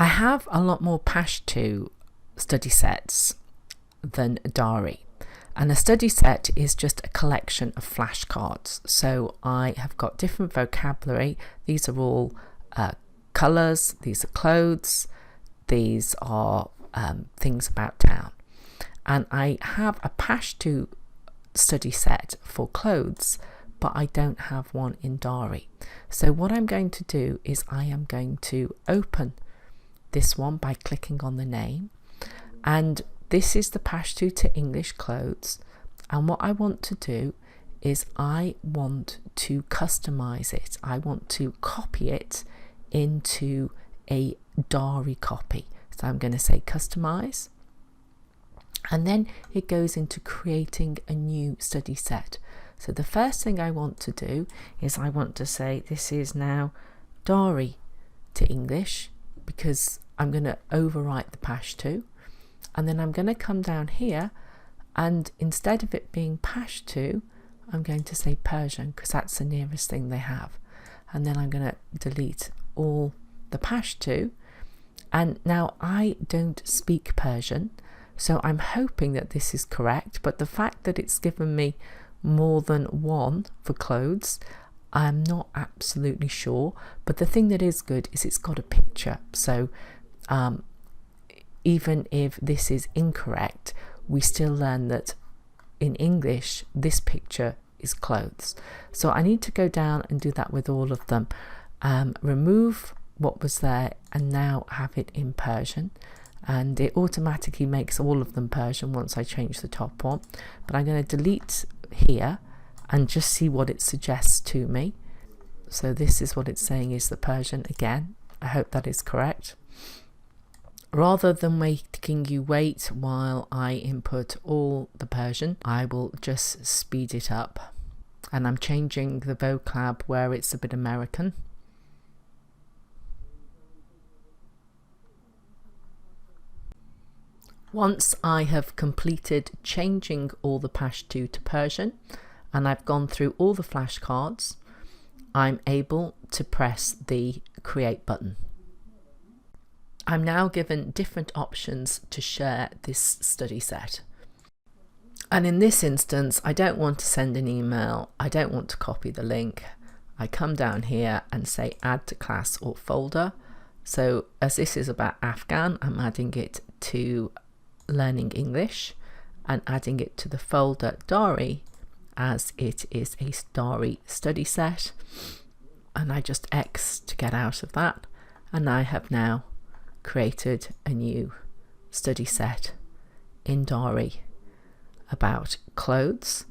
I have a lot more Pashto study sets than Dari. And a study set is just a collection of flashcards. So I have got different vocabulary. These are all colours, these are clothes, these are things about town. And I have a Pashto study set for clothes, but I don't have one in Dari. So what I'm going to do is I am going to open this one by clicking on the name, and this is the Pashto to English clothes. And what I want to do is I want to customize it. I want to copy it into a Dari copy. So I'm going to say customize, and then it goes into creating a new study set. So the first thing I want to do is I want to say this is now Dari to English, because I'm going to overwrite the Pashto. And then I'm going to come down here, and instead of it being Pashto, I'm going to say Persian, because that's the nearest thing they have. And then I'm going to delete all the Pashto. And now I don't speak Persian, so I'm hoping that this is correct, but the fact that it's given me more than one for clothes, I'm not absolutely sure. But the thing that is good is it's got a picture, so even if this is incorrect, we still learn that in English this picture is clothes. So I need to go down and do that with all of them. Remove what was there and now have it in Persian, and it automatically makes all of them Persian once I change the top one. But I'm going to delete here and just see what it suggests to me. So this is what it's saying is the Persian again. I hope that is correct. Rather than making you wait while I input all the Persian, I will just speed it up. And I'm changing the vocab where it's a bit American. Once I have completed changing all the Pashto to Persian, and I've gone through all the flashcards, I'm able to press the create button. I'm now given different options to share this study set. And in this instance, I don't want to send an email, I don't want to copy the link. I come down here and say add to class or folder. So as this is about Afghan, I'm adding it to learning English and adding it to the folder Dari, as it is a Dari study set. And I just X to get out of that, and I have now created a new study set in Dari about clothes.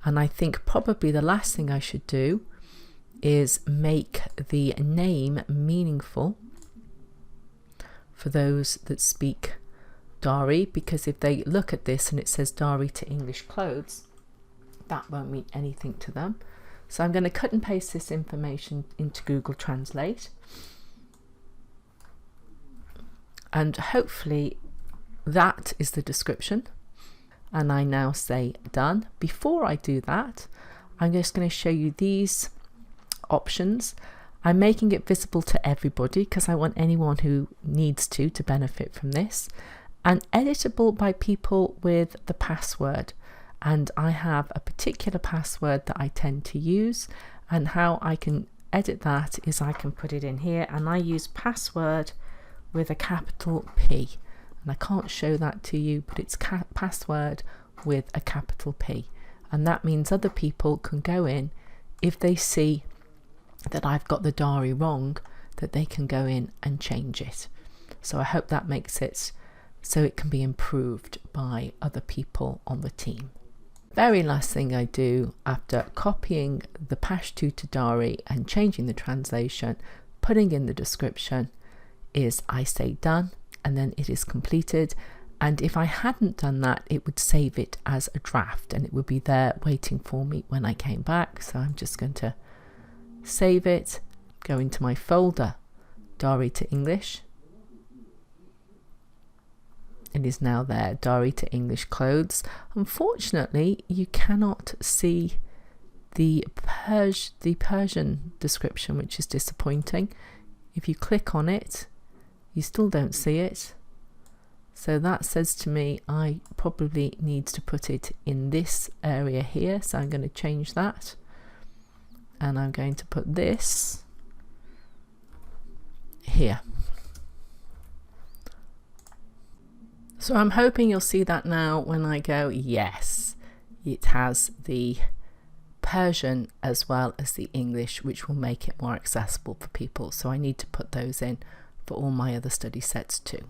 And I think probably the last thing I should do is make the name meaningful for those that speak Dari, because if they look at this and it says Dari to English clothes, that won't mean anything to them. So I'm going to cut and paste this information into Google Translate, and hopefully that is the description. And I now say done. Before I do that, I'm just going to show you these options. I'm making it visible to everybody because I want anyone who needs to benefit from this, and editable by people with the password. And I have a particular password that I tend to use, and how I can edit that is I can put it in here, and I use password with a capital P, and I can't show that to you, but it's password with a capital P, and that means other people can go in if they see that I've got the Dari wrong, that they can go in and change it. So I hope that makes it so it can be improved by other people on the team. Very last thing I do after copying the Pashto to Dari and changing the translation, putting in the description, is I say done, and then it is completed. And if I hadn't done that, it would save it as a draft and it would be there waiting for me when I came back. So I'm just going to save it, go into my folder Dari to English. It is now there, Dari to English clothes. Unfortunately, you cannot see the Persian description, which is disappointing. If you click on it, You still don't see it. So that says to me I probably need to put it in this area here. So I'm going to change that. And I'm going to put this here. So I'm hoping you'll see that now when I go, yes, it has the Persian as well as the English, which will make it more accessible for people. So I need to put those in for all my other study sets too.